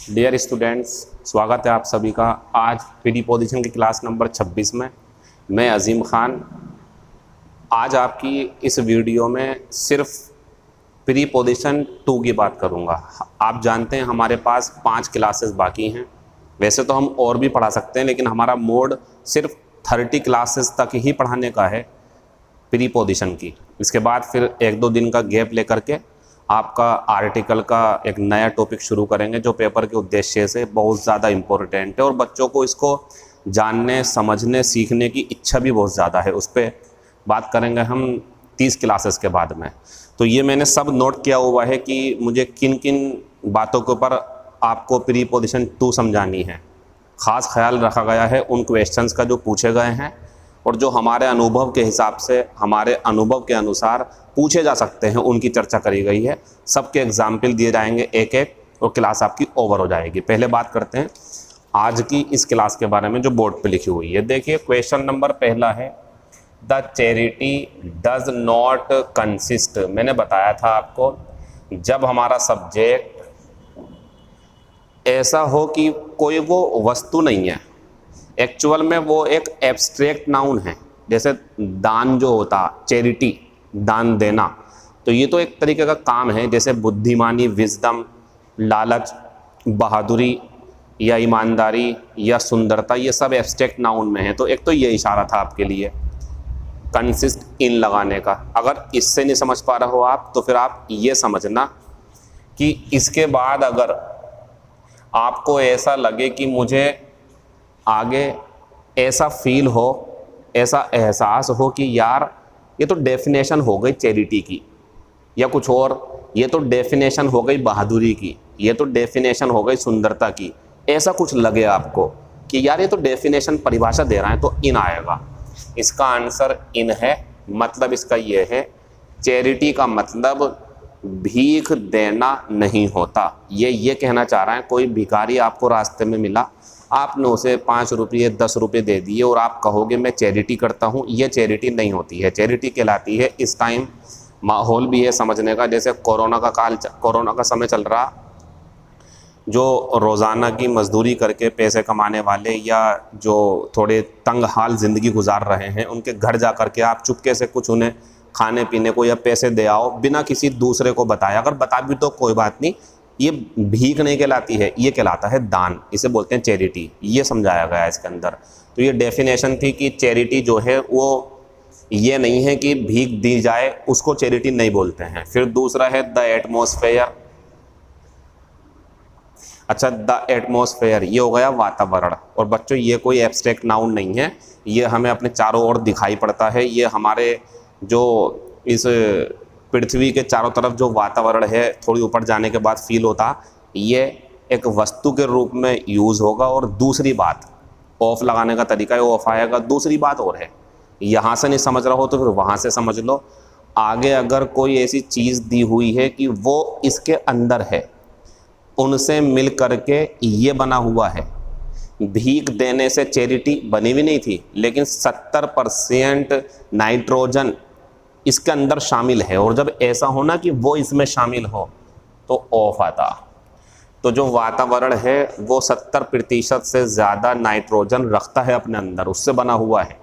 Dear students, स्वागत है आप सभी का आज प्रीपोजिशन की क्लास नंबर 26 में। मैं अजीम ख़ान आज आपकी इस वीडियो में सिर्फ प्रीपोजिशन 2 की बात करूंगा। आप जानते हैं हमारे पास 5 क्लासेस बाकी हैं। वैसे तो हम और भी पढ़ा सकते हैं, लेकिन हमारा मोड सिर्फ 30 क्लासेस तक ही पढ़ाने का है प्रीपोजिशन की। इसके बाद फिर 1-2 दिन का गैप लेकर के आपका आर्टिकल का एक नया टॉपिक शुरू करेंगे, जो पेपर के उद्देश्य से बहुत ज़्यादा इम्पोर्टेंट है और बच्चों को इसको जानने, समझने, सीखने की इच्छा भी बहुत ज़्यादा है। उस पर बात करेंगे हम 30 क्लासेस के बाद में। तो ये मैंने सब नोट किया हुआ है कि मुझे किन किन बातों के ऊपर आपको प्रीपोजिशन 2 समझानी है। ख़ास ख्याल रखा गया है उन क्वेश्चंस का जो पूछे गए हैं और जो हमारे अनुभव के हिसाब से, हमारे अनुभव के अनुसार पूछे जा सकते हैं, उनकी चर्चा करी गई है। सबके एग्जाम्पल दिए जाएंगे एक एक, और क्लास आपकी ओवर हो जाएगी। पहले बात करते हैं आज की इस क्लास के बारे में जो बोर्ड पे लिखी हुई है। देखिए क्वेश्चन नंबर पहला है, the charity does not consist. मैंने बताया था आपको, जब हमारा सब्जेक्ट ऐसा हो कि कोई वो वस्तु नहीं है, एक्चुअल में वो एक एब्स्ट्रैक्ट नाउन है। जैसे दान जो होता, चैरिटी, दान देना, तो ये तो एक तरीके का काम है। जैसे बुद्धिमानी, विजडम, लालच, बहादुरी या ईमानदारी या सुंदरता, ये सब एब्स्ट्रैक्ट नाउन में है। तो एक तो ये इशारा था आपके लिए कंसिस्ट इन लगाने का। अगर इससे नहीं समझ पा रहे हो आप, तो फिर आप ये समझना कि इसके बाद अगर आपको ऐसा लगे कि मुझे आगे ऐसा फील हो, ऐसा एहसास हो कि यार ये तो डेफिनेशन हो गई चैरिटी की, या कुछ और, ये तो डेफिनेशन हो गई बहादुरी की, ये तो डेफिनेशन हो गई सुंदरता की, ऐसा कुछ लगे आपको कि यार ये तो डेफिनेशन परिभाषा दे रहा है, तो इन आएगा। इसका आंसर इन है। मतलब इसका ये है, चैरिटी का मतलब भीख देना नहीं होता। ये कहना चाह रहा है, कोई भिखारी आपको रास्ते में मिला, आपने उसे 5 रुपये 10 रुपये दे दिए और आप कहोगे मैं चैरिटी करता हूँ, ये चैरिटी नहीं होती है। चैरिटी कहलाती है, इस टाइम माहौल भी है समझने का, जैसे कोरोना का समय चल रहा, जो रोज़ाना की मजदूरी करके पैसे कमाने वाले या जो थोड़े तंग हाल ज़िंदगी गुजार रहे हैं, उनके घर जा कर के आप चुपके से कुछ उन्हें खाने पीने को या पैसे दे आओ, बिना किसी दूसरे को बताए। अगर बता भी तो कोई बात नहीं, ये भीख नहीं कहलाती है, ये कहलाता है दान। इसे बोलते हैं चैरिटी। ये समझाया गया है इसके अंदर। तो ये डेफिनेशन थी कि चैरिटी जो है वो ये नहीं है कि भीख दी जाए, उसको चैरिटी नहीं बोलते हैं। फिर दूसरा है द एटमॉस्फेयर। अच्छा, द एटमॉस्फेयर ये हो गया वातावरण। और बच्चों ये कोई एब्स्ट्रैक्ट नाउन नहीं है, ये हमें अपने चारों ओर दिखाई पड़ता है। ये हमारे जो इस पृथ्वी के चारों तरफ जो वातावरण है, थोड़ी ऊपर जाने के बाद फील होता, ये एक वस्तु के रूप में यूज़ होगा। और दूसरी बात, ऑफ लगाने का तरीका है, ऑफ आएगा। दूसरी बात और है, यहाँ से नहीं समझ रहा हो तो फिर वहाँ से समझ लो। आगे अगर कोई ऐसी चीज़ दी हुई है कि वो इसके अंदर है, उनसे मिल करके ये बना हुआ है। भीख देने से चैरिटी बनी भी नहीं थी, लेकिन 70% नाइट्रोजन इसके अंदर शामिल है, और जब ऐसा होना कि वो इसमें शामिल हो तो ऑफ आता। तो जो वातावरण है वो 70% से ज़्यादा नाइट्रोजन रखता है अपने अंदर, उससे बना हुआ है।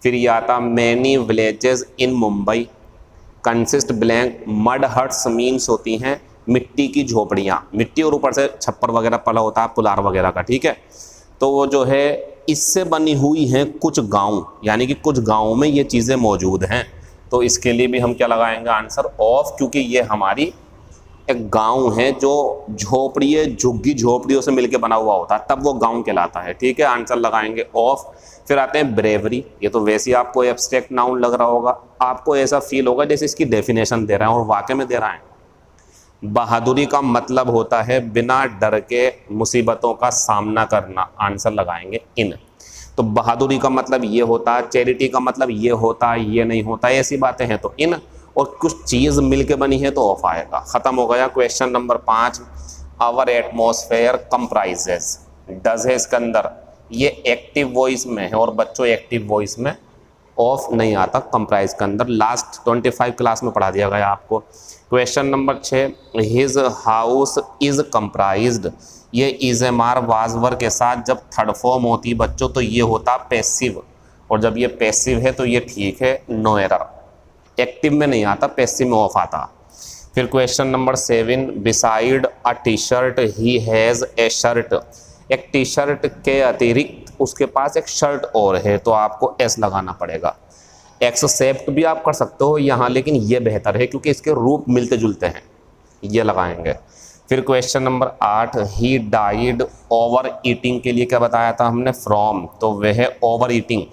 फिर ये आता, many villages in Mumbai consist blank mud huts, means होती हैं मिट्टी की झोपड़ियाँ, मिट्टी और ऊपर से छप्पर वगैरह पला होता है पुलार वगैरह का, ठीक है। तो वो जो है इससे बनी हुई हैं कुछ गाँव, यानी कि कुछ गाँवों में ये चीज़ें मौजूद हैं। तो इसके लिए भी हम क्या लगाएंगे, आंसर ऑफ, क्योंकि ये हमारी एक गांव है जो झुग्गी झोपड़ियों से मिलके बना हुआ होता है, तब वो गांव कहलाता है, ठीक है। आंसर लगाएंगे ऑफ। फिर आते हैं ब्रेवरी। ये तो वैसे ही आपको एब्स्ट्रैक्ट नाउन लग रहा होगा, आपको ऐसा फील होगा जैसे इसकी डेफिनेशन दे रहे हैं, और वाकई में दे रहा है। बहादुरी का मतलब होता है बिना डर के मुसीबतों का सामना करना। आंसर लगाएंगे इन। तो बहादुरी का मतलब ये होता, चैरिटी का मतलब ये होता, ये नहीं होता, ऐसी बातें हैं तो इन, और कुछ चीज़ मिलके बनी है तो ऑफ आएगा। ख़त्म हो गया question number 5। Our atmosphere comprises, dust है इसके अंदर, ये एक्टिव वॉइस में है, और बच्चों एक्टिव वॉइस में ऑफ नहीं आता कंप्राइज के अंदर, लास्ट 25 क्लास में पढ़ा दिया गया आपको। Question number 6, his house is comprised, ये इज एम आर वाजवर के साथ जब थर्ड फॉर्म होती है बच्चों तो ये होता पैसिव, और जब ये पैसिव है तो ये ठीक है, नो एरर। एक्टिव में नहीं आता, पैसिव में ऑफ आता। फिर question number 7, beside a T shirt he has a shirt, एक टी शर्ट के अतिरिक्त उसके पास एक शर्ट और है, तो आपको एस लगाना पड़ेगा। एक्सेप्ट भी आप कर सकते हो यहाँ, लेकिन ये बेहतर है क्योंकि इसके रूप मिलते जुलते हैं, ये लगाएंगे। फिर question number 8, he died over eating के लिए क्या बताया था हमने, फ्रॉम, तो वह ओवर ईटिंग,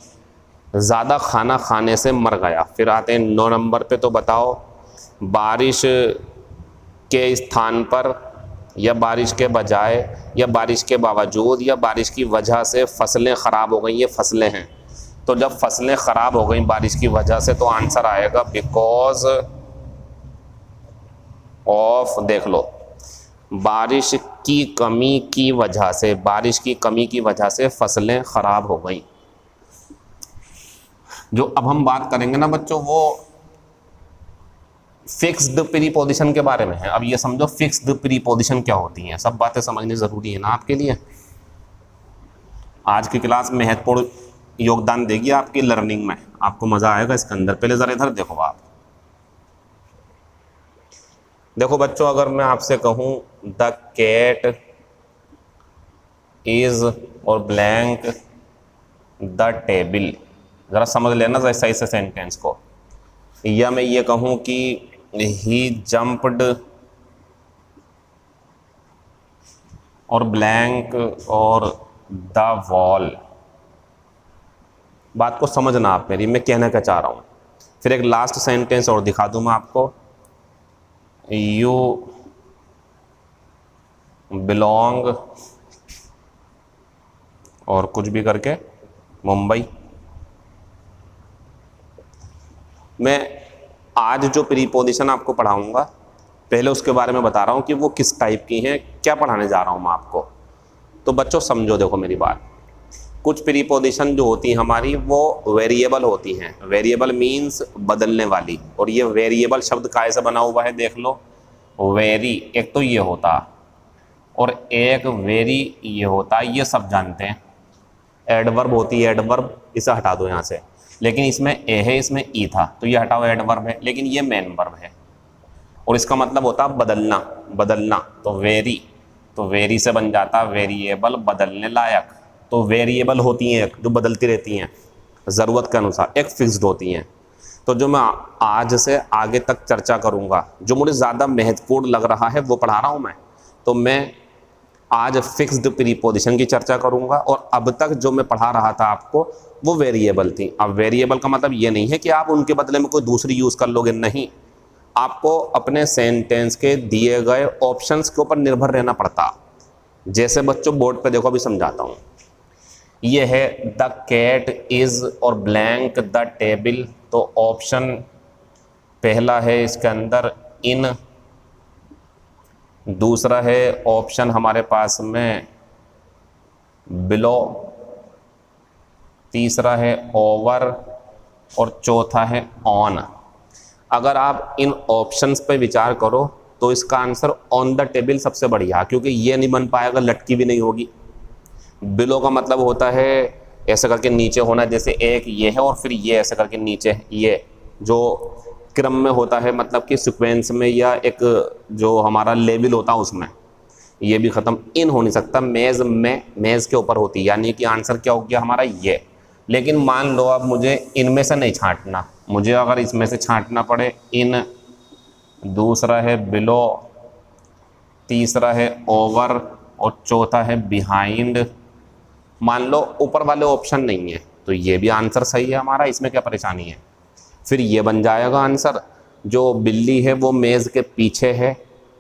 ज़्यादा खाना खाने से मर गया। फिर आते हैं 9 नंबर पे, तो बताओ बारिश के स्थान पर या बारिश के बजाय या बारिश के बावजूद या बारिश की वजह से फसलें ख़राब हो गई, ये फसलें हैं, तो जब फसलें ख़राब हो गई बारिश की वजह से तो आंसर आएगा बिकॉज ऑफ, देख लो, बारिश की कमी की वजह से, बारिश की कमी की वजह से फसलें ख़राब हो गई। जो अब हम बात करेंगे ना बच्चों, वो फिक्स्ड प्रीपोजिशन के बारे में है। अब ये समझो फिक्स्ड प्रीपोजिशन क्या होती हैं, सब बातें समझनी ज़रूरी है ना आपके लिए। आज की क्लास महत्वपूर्ण योगदान देगी आपकी लर्निंग में, आपको मज़ा आएगा इसके अंदर। पहले ज़रा इधर देखो आप, देखो बच्चों, अगर मैं आपसे कहूँ द कैट इज़ और ब्लैंक द टेबल, ज़रा समझ लेना सही से सेंटेंस को। या मैं ये कहूँ कि ही जंप्ड और ब्लैंक और द वॉल, बात को समझना आप मेरी, मैं कहना क्या चाह रहा हूँ। फिर एक लास्ट सेंटेंस और दिखा दूँ मैं आपको, यू बिलोंग और कुछ भी करके मुंबई। मैं आज जो प्रीपोजिशन आपको पढ़ाऊंगा पहले उसके बारे में बता रहा हूँ कि वो किस टाइप की हैं, क्या पढ़ाने जा रहा हूँ मैं आपको। तो बच्चों समझो, देखो मेरी बात, कुछ प्रीपोजिशन जो होती हैं हमारी वो वेरिएबल होती हैं। वेरिएबल मीन्स बदलने वाली, और ये वेरिएबल शब्द कैसे बना हुआ है देख लो, वेरी एक तो ये होता और एक वेरी ये होता, ये सब जानते हैं। एडवर्ब होती है, एडवर्ब, इसे हटा दो यहाँ से, लेकिन इसमें ए है, इसमें ई था, तो ये हटाओ, एडवर्ब है, लेकिन ये मेन वर्ब है और इसका मतलब होता बदलना, बदलना। तो वेरी से बन जाता वेरिएबल, बदलने लायक। तो वेरिएबल होती हैं जो बदलती रहती हैं ज़रूरत के अनुसार, एक फिक्स्ड होती हैं। तो जो मैं आज से आगे तक चर्चा करूँगा, जो मुझे ज़्यादा महत्वपूर्ण लग रहा है वो पढ़ा रहा हूँ मैं, तो मैं आज फिक्स्ड प्रीपोजिशन की चर्चा करूँगा। और अब तक जो मैं पढ़ा रहा था आपको वो वेरिएबल थी। अब वेरिएबल का मतलब ये नहीं है कि आप उनके बदले में कोई दूसरी यूज़ कर लोगे, नहीं, आपको अपने सेंटेंस के दिए गए ऑप्शंस के ऊपर निर्भर रहना पड़ता। जैसे बच्चों बोर्ड पे देखो, अभी समझाता हूँ। ये है द कैट इज़ और ब्लैंक द टेबल, तो ऑप्शन पहला है इसके अंदर इन, दूसरा है ऑप्शन हमारे पास में बिलो, तीसरा है ओवर और चौथा है ऑन। अगर आप इन ऑप्शंस पे विचार करो तो इसका आंसर ऑन द टेबल सबसे बढ़िया, क्योंकि ये नहीं बन पाएगा, लटकी भी नहीं होगी। बिलो का मतलब होता है ऐसे करके नीचे होना, जैसे एक ये है और फिर ये ऐसे करके नीचे, ये जो क्रम में होता है, मतलब कि सीक्वेंस में या एक जो हमारा लेवल होता है उसमें, ये भी ख़त्म। इन हो नहीं सकता, मेज़ में, मेज़ के ऊपर होती है, यानी कि आंसर क्या हो गया हमारा ये। लेकिन मान लो अब मुझे इनमें से नहीं छांटना, मुझे अगर इसमें से छांटना पड़े, इन, दूसरा है बिलो, तीसरा है ओवर और चौथा है बिहाइंड। मान लो ऊपर वाले ऑप्शन नहीं है तो ये भी आंसर सही है हमारा, इसमें क्या परेशानी है। फिर ये बन जाएगा आंसर, जो बिल्ली है वो मेज़ के पीछे है,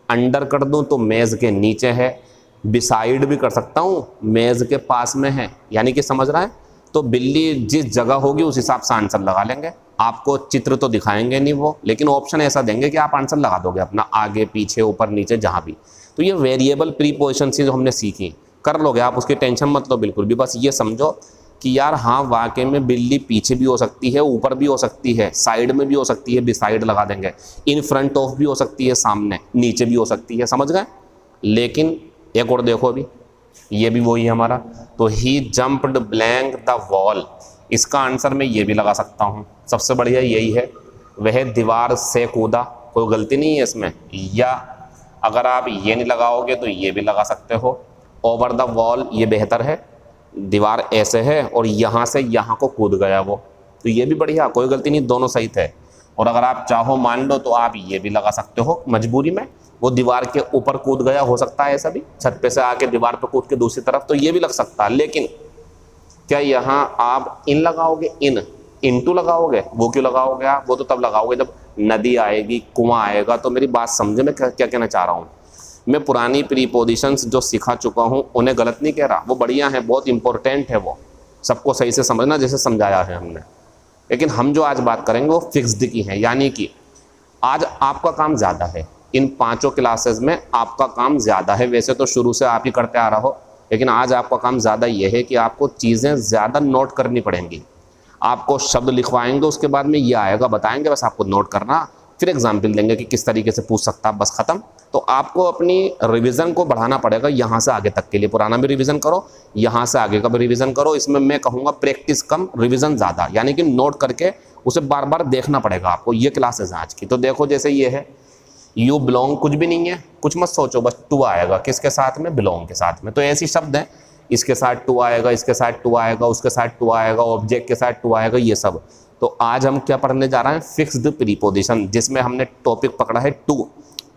अंडर कर दूं तो मेज़ के नीचे है, बिसाइड भी कर सकता हूँ, मेज़ के पास में है, यानी कि समझ रहा है। तो बिल्ली जिस जगह होगी उस हिसाब से आंसर लगा लेंगे। आपको चित्र तो दिखाएंगे नहीं वो, लेकिन ऑप्शन ऐसा देंगे कि आप आंसर लगा दोगे अपना, आगे पीछे ऊपर नीचे जहाँ भी। तो ये वेरिएबल प्रीपोजिशन से जो हमने सीखी कर लोगे आप, उसकी टेंशन मत लो बिल्कुल भी। बस ये समझो कि यार हाँ वाकई में बिल्ली पीछे भी हो सकती है, ऊपर भी हो सकती है, साइड में भी हो सकती है, बिसाइड लगा देंगे, इन फ्रंट ऑफ भी हो सकती है, सामने नीचे भी हो सकती है, समझ गए। लेकिन एक और देखो अभी, ये भी वही है हमारा। तो ही जंप्ड ब्लैंक द वॉल, इसका आंसर मैं ये भी लगा सकता हूँ, सबसे बढ़िया यही है, वह दीवार से कूदा, कोई गलती नहीं है इसमें। या अगर आप ये नहीं लगाओगे तो ये भी लगा सकते हो, ओवर द वॉल ये बेहतर है, दीवार ऐसे है और यहाँ से यहाँ को कूद गया वो, तो ये भी बढ़िया, कोई गलती नहीं, दोनों सही थे। और अगर आप चाहो मान लो तो आप ये भी लगा सकते हो मजबूरी में, वो दीवार के ऊपर कूद गया, हो सकता है ऐसा भी, छत पे से आके दीवार पे कूद के दूसरी तरफ, तो ये भी लग सकता है। लेकिन क्या यहाँ आप इन लगाओगे, इनटू लगाओगे? वो क्यों लगाओगे आप? वो तो तब लगाओगे जब नदी आएगी, कुआं आएगा। तो मेरी बात समझे मैं क्या कहना चाह रहा हूँ। मैं पुरानी प्रीपोजिशंस जो सिखा चुका हूँ उन्हें गलत नहीं कह रहा, वो बढ़िया है, बहुत इंपॉर्टेंट है, वो सबको सही से समझना जैसे समझाया है हमने। लेकिन हम जो आज बात करेंगे वो फिक्स्ड की है, यानी कि आज आपका काम ज़्यादा है, इन 5 क्लासेस में आपका काम ज़्यादा है। वैसे तो शुरू से आप ही करते आ रहा हो, लेकिन आज आपका काम ज़्यादा ये है कि आपको चीज़ें ज़्यादा नोट करनी पड़ेंगी। आपको शब्द लिखवाएंगे, उसके बाद में ये आएगा, बताएंगे, बस आपको नोट करना, फिर एग्जाम्पल देंगे कि किस तरीके से पूछ सकता है, बस ख़त्म। तो आपको अपनी रिवीजन को बढ़ाना पड़ेगा यहाँ से आगे तक के लिए। पुराना भी रिवीजन करो, यहाँ से आगे का भी रिवीजन करो। इसमें मैं कहूँगा प्रैक्टिस कम, रिवीजन ज़्यादा, यानी कि नोट करके उसे बार बार देखना पड़ेगा आपको। ये क्लासेस आज की, तो देखो जैसे ये है, यू बिलोंग, कुछ भी नहीं है, कुछ मत सोचो, बस टू आएगा, किसके साथ में? बिलोंग के साथ में। तो ऐसी शब्द हैं, इसके साथ टू आएगा, इसके साथ टू आएगा, उसके साथ टू आएगा, ऑब्जेक्ट के साथ टू आएगा, ये सब। तो आज हम क्या पढ़ने जा रहे हैं? फिक्स्ड प्रीपोजिशन, जिसमें हमने टॉपिक पकड़ा है टू,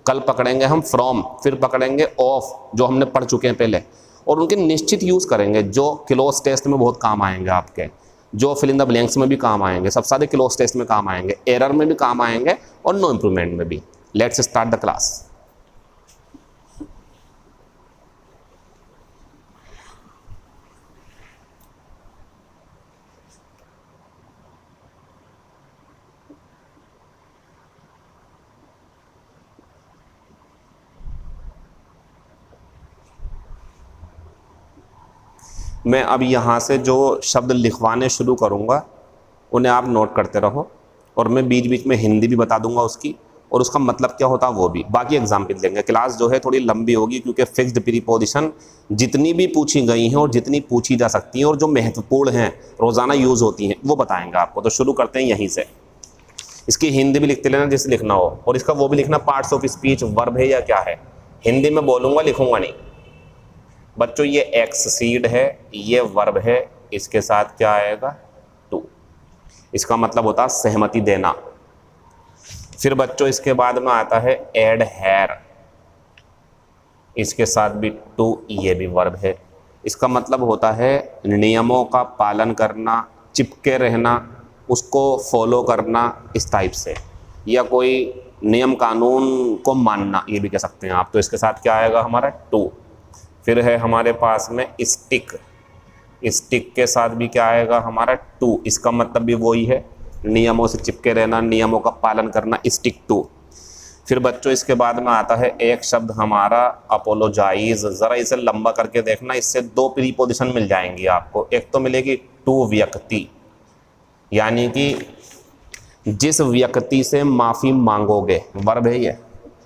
कल पकड़ेंगे हम फ्रॉम, फिर पकड़ेंगे ऑफ, जो हमने पढ़ चुके हैं पहले, और उनके निश्चित यूज़ करेंगे, जो क्लोज टेस्ट में बहुत काम आएंगे आपके, जो फिल इन द ब्लैंक्स में भी काम आएंगे, सबसे ज़्यादा क्लोज टेस्ट में काम आएंगे, एरर में भी काम आएंगे और नो इम्प्रूवमेंट में भी। Let's start the class. मैं अब यहाँ से जो शब्द लिखवाने शुरू करूँगा उन्हें आप नोट करते रहो, और मैं बीच बीच में हिंदी भी बता दूंगा उसकी, और उसका मतलब क्या होता है वो भी। बाकी एग्जाम्पल देंगे। क्लास जो है थोड़ी लंबी होगी, क्योंकि फिक्स्ड प्रीपोजिशन जितनी भी पूछी गई हैं और जितनी पूछी जा सकती हैं और जो महत्वपूर्ण हैं, रोज़ाना यूज़ होती हैं, वो बताएंगे आपको। तो शुरू करते हैं यहीं से। इसकी हिंदी भी लिखते लेना जिसे लिखना हो, और इसका वो भी लिखना, पार्ट्स ऑफ स्पीच वर्ब है या क्या है। हिंदी में बोलूँगा, लिखूँगा नहीं बच्चों। ये एक्सीड है, ये वर्ब है, इसके साथ क्या आएगा? टू। इसका मतलब होता है सहमति देना। फिर बच्चों इसके बाद में आता है एड हैर, इसके साथ भी टू, ये भी वर्ब है। इसका मतलब होता है नियमों का पालन करना, चिपके रहना, उसको फॉलो करना, इस टाइप से, या कोई नियम कानून को मानना, ये भी कह सकते हैं आप। तो इसके साथ क्या आएगा हमारा? टू। फिर है हमारे पास में स्टिक, स्टिक के साथ भी क्या आएगा हमारा? टू। इसका मतलब भी वही है, नियमों से चिपके रहना, नियमों का पालन करना, स्टिक टू। फिर बच्चों इसके बाद में आता है एक शब्द हमारा अपोलोजाइज। ज़रा इसे लंबा करके देखना, इससे 2 प्रीपोजिशन मिल जाएंगी आपको। एक तो मिलेगी टू व्यक्ति, यानी कि जिस व्यक्ति से माफ़ी मांगोगे, वर्ब है ये।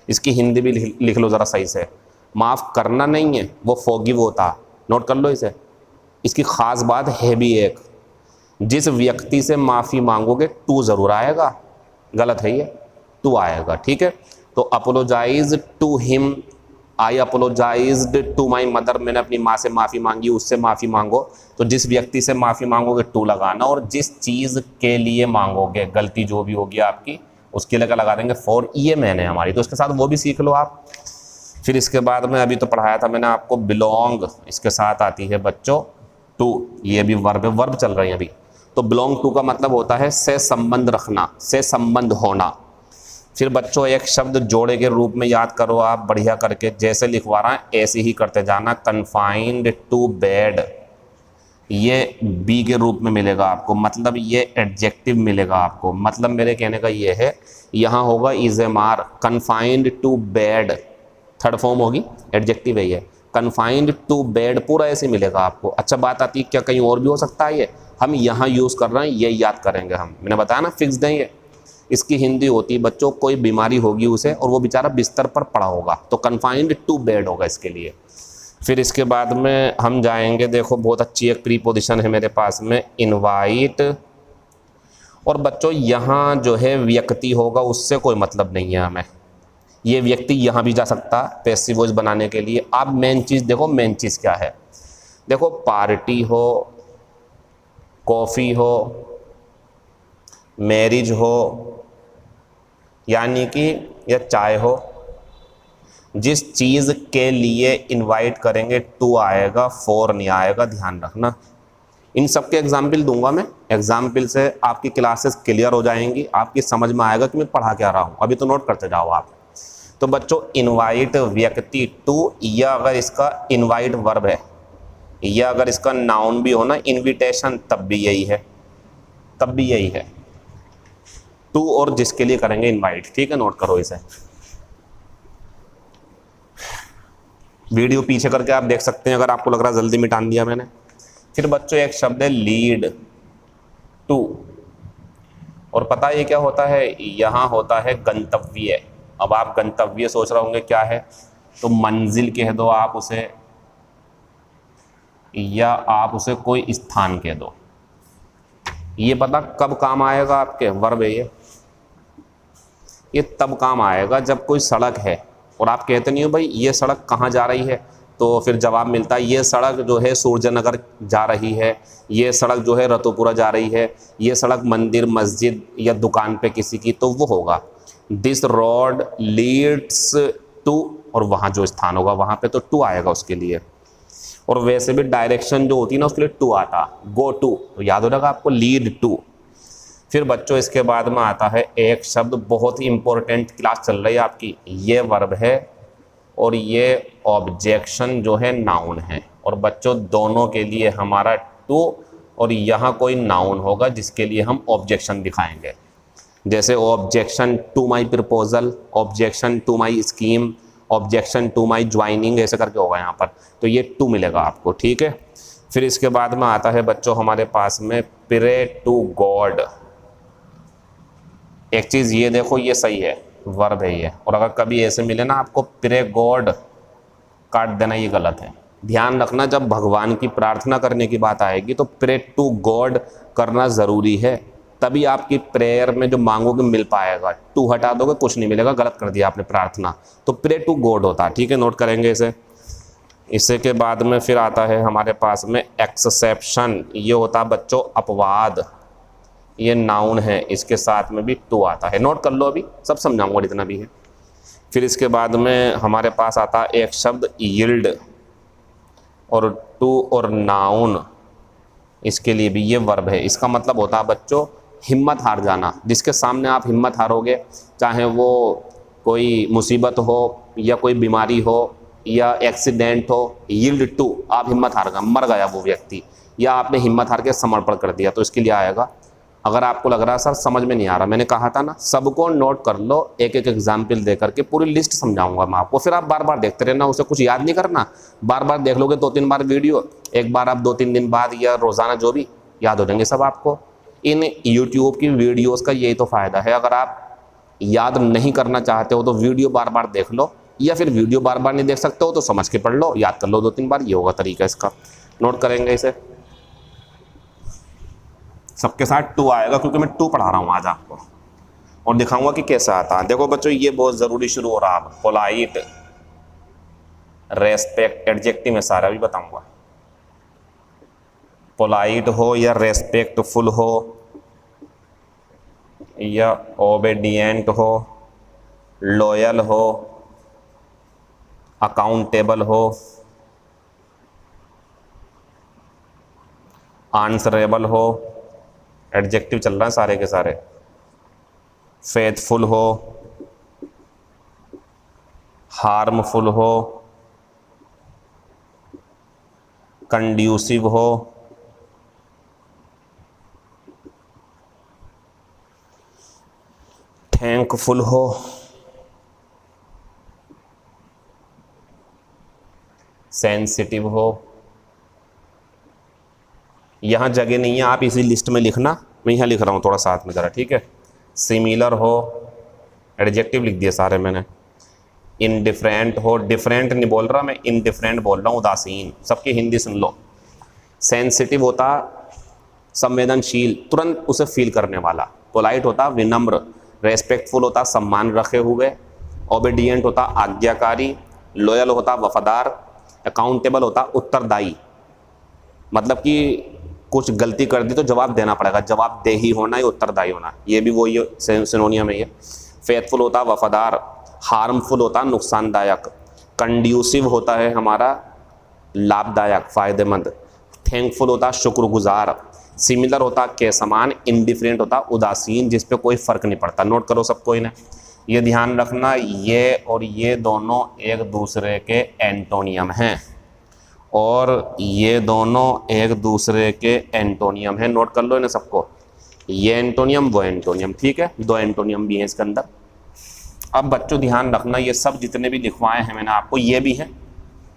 इसकी हिंदी भी लिख लो ज़रा सही से। माफ़ करना नहीं है, वो फॉरगिव होता, नोट कर लो इसे। इसकी ख़ास बात है भी एक, जिस व्यक्ति से माफ़ी मांगोगे टू ज़रूर आएगा, गलत है ये, टू आएगा, ठीक है। तो apologise to him, I apologised to my mother, मैंने अपनी माँ से माफ़ी मांगी, उससे माफ़ी मांगो। तो जिस व्यक्ति से माफ़ी मांगोगे टू लगाना, और जिस चीज़ के लिए मांगोगे, गलती जो भी होगी आपकी, उसके लिए क्या लगा देंगे? फॉर, ये मैंने हमारी। तो इसके साथ वो भी सीख लो आप। फिर इसके बाद में अभी तो पढ़ाया था मैंने आपको बिलोंग, इसके साथ आती है बच्चों टू, ये भी वर्ब है, वर्ब चल रही है अभी। तो बिलोंग टू का मतलब होता है से संबंध रखना, से संबंध होना। फिर बच्चों एक शब्द जोड़े के रूप में याद करो आप, बढ़िया करके, जैसे लिखवा रहा है ऐसे ही करते जाना। कन्फाइंड टू बेड, ये बी के रूप में मिलेगा आपको, मतलब ये एडजेक्टिव मिलेगा आपको। मतलब मेरे कहने का ये है, यहाँ होगा इज़ ए मार, confined to bed, third form होगी, एडजेक्टिव है ये। कन्फाइंड टू बेड पूरा ऐसे मिलेगा आपको। अच्छा बात आती है क्या कहीं और भी हो सकता है, ये हम यहाँ यूज़ कर रहे हैं, ये याद करेंगे हम। मैंने बताया ना फिक्स्ड है ये। इसकी हिंदी होती है बच्चों, कोई बीमारी होगी उसे और वो बेचारा बिस्तर पर पड़ा होगा, तो कन्फाइंड टू बेड होगा इसके लिए। फिर इसके बाद में हम जाएंगे, देखो बहुत अच्छी एक प्रीपोजिशन है मेरे पास में, इनवाइट। और बच्चों यहाँ जो है व्यक्ति होगा, उससे कोई मतलब नहीं है हमें। ये व्यक्ति यहाँ भी जा सकता पैसिव वॉइस बनाने के लिए। आप मेन चीज़ देखो, मेन चीज़ क्या है, देखो पार्टी हो, कॉफ़ी हो, मैरिज हो, यानी कि या चाय हो, जिस चीज़ के लिए इनवाइट करेंगे टू आएगा, फॉर नहीं आएगा, ध्यान रखना। इन सब के एग्जाम्पल दूंगा मैं, एग्जाम्पल से आपकी क्लासेस क्लियर हो जाएंगी, आपकी समझ में आएगा कि मैं पढ़ा क्या रहा हूँ। अभी तो नोट करते जाओ आप। तो बच्चों इनवाइट व्यक्ति टू, या अगर इसका इनवाइट वर्ब है, या अगर इसका नाउन भी हो ना इनविटेशन, तब भी यही है, तब भी यही है टू, और जिसके लिए करेंगे इनवाइट। ठीक है, नोट करो इसे। वीडियो पीछे करके आप देख सकते हैं अगर आपको लग रहा है जल्दी मिटा दिया मैंने। फिर बच्चों एक शब्द है लीड टू, और पता है ये क्या होता है, यहाँ होता है गंतव्य। अब आप गंतव्य सोच रहे होंगे क्या है, तो मंजिल कह दो आप उसे, या आप उसे कोई स्थान कह दो। ये पता कब काम आएगा आपके, वर्ब है ये तब काम आएगा जब कोई सड़क है और आप कहते नहीं हो भाई ये सड़क कहाँ जा रही है, तो फिर जवाब मिलता है ये सड़क जो है सूर्यनगर जा रही है, ये सड़क जो है रतोपुरा जा रही है, ये सड़क मंदिर मस्जिद या दुकान पे किसी की, तो वो होगा दिस रोड लीड्स टू, और वहाँ जो स्थान होगा वहाँ पे तो टू आएगा उसके लिए। और वैसे भी डायरेक्शन जो होती है ना उसके लिए टू आता, गो टू, तो याद हो रहेगा आपको, लीड टू। फिर बच्चों इसके बाद में आता है एक शब्द, बहुत ही इंपॉर्टेंट क्लास चल रही है आपकी, ये वर्ब है और ये ऑब्जेक्शन जो है नाउन है। और बच्चों दोनों के लिए हमारा टू, और यहाँ कोई नाउन होगा जिसके लिए हम ऑब्जेक्शन दिखाएंगे, जैसे objection to my proposal, objection to my scheme, objection to my joining, ऐसे करके होगा यहाँ पर, तो ये टू मिलेगा आपको। ठीक है, फिर इसके बाद में आता है बच्चों हमारे पास में प्रे टू गॉड। एक चीज़ ये देखो, ये सही है, वर्ब है ये, और अगर कभी ऐसे मिले ना आपको प्रे गॉड, काट देना, ये गलत है। ध्यान रखना जब भगवान की प्रार्थना करने की बात आएगी तो प्रे टू गॉड करना ज़रूरी है, तभी आपकी प्रेयर में जो मांगोगे मिल पाएगा। टू हटा दोगे कुछ नहीं मिलेगा, गलत कर दिया आपने प्रार्थना, तो प्रे टू गॉड होता है। ठीक है, नोट करेंगे इसे। इसे के बाद में फिर आता है हमारे पास में एक्सेप्शन, ये होता है बच्चों अपवाद, ये नाउन है, इसके साथ में भी टू आता है, नोट कर लो, अभी सब समझाऊंगा जितना भी है। फिर इसके बाद में हमारे पास आता है एक शब्द यील्ड, और टू और नाउन, इसके लिए भी ये वर्ब है। इसका मतलब होता है बच्चों हिम्मत हार जाना, जिसके सामने आप हिम्मत हारोगे, चाहे वो कोई मुसीबत हो या कोई बीमारी हो या एक्सीडेंट हो, यील्ड टू, आप हिम्मत हार गए, मर गया वो व्यक्ति, या आपने हिम्मत हार के समर्पण कर दिया, तो इसके लिए आएगा। अगर आपको लग रहा है सर समझ में नहीं आ रहा, मैंने कहा था ना सबको नोट कर लो, एक एक एग्जाम्पल दे करके पूरी लिस्ट समझाऊंगा मैं आपको, फिर आप बार बार देखते रहना, उसे कुछ याद नहीं करना, बार बार देख लोगे 2-3 बार वीडियो, एक बार आप 2-3 दिन बाद या रोज़ाना जो भी, याद हो जाएंगे सब आपको। इन यूट्यूब की वीडियोज़ का यही तो फ़ायदा है, अगर आप याद नहीं करना चाहते हो तो वीडियो बार बार देख लो, या फिर वीडियो बार बार नहीं देख सकते हो तो समझ के पढ़ लो, याद कर लो 2-3 बार, ये होगा तरीका इसका। नोट करेंगे इसे, सबके साथ टू आएगा क्योंकि मैं टू पढ़ा रहा हूँ आज आपको, और दिखाऊंगा कि कैसा आता है। देखो बच्चों ये बहुत ज़रूरी शुरू हो रहा है, पोलाइट, रेस्पेक्ट, एडजेक्टिव में सारा भी बताऊंगा, पोलाइट हो या रेस्पेक्टफुल हो या ओबेडिएंट हो, लॉयल हो, अकाउंटेबल हो, आंसरेबल हो, एडजेक्टिव चल रहा है सारे के सारे, फेथफुल हो, हार्मफुल हो, कंड्यूसिव हो, थैंकफुल हो, सेंसिटिव हो, यहाँ जगह नहीं है, आप इसी लिस्ट में लिखना, मैं यहाँ लिख रहा हूँ थोड़ा साथ में ज़रा, ठीक है। सिमिलर हो, एडजेक्टिव लिख दिए सारे मैंने। इनडिफरेंट हो, डिफरेंट नहीं बोल रहा मैं, इनडिफरेंट बोल रहा हूँ, उदासीन, सबकी हिंदी सुन लो। सेंसिटिव होता संवेदनशील, तुरंत उसे फील करने वाला। पोलाइट होता विनम्र, रेस्पेक्टफुल होता सम्मान रखे हुए। ओबीडियंट होता आज्ञाकारी। लॉयल होता वफादार। अकाउंटेबल होता उत्तरदायी, मतलब कि कुछ गलती कर दी तो जवाब देना पड़ेगा, जवाब दे ही होना, या उत्तरदायी होना, ये भी वही सिनोनियम है ये। फेथफुल होता वफादार। हार्मफुल होता नुकसानदायक। कंड्यूसिव होता है हमारा लाभदायक, फायदेमंद। थैंकफुल होता शुक्रगुजार। सिमिलर होता के समान। इंडिफरेंट होता उदासीन, जिस पे कोई फर्क नहीं पड़ता। नोट करो सबको इन्हें, ये ध्यान रखना, ये और ये दोनों एक दूसरे के एंटोनियम हैं, और ये दोनों एक दूसरे के एंटोनियम हैं। नोट कर लो इन्हें सबको, ये एंटोनियम वो एंटोनियम, ठीक है, दो एंटोनियम भी हैं इसके अंदर। अब बच्चों ध्यान रखना, ये सब जितने भी लिखवाए हैं मैंने आपको, ये भी हैं,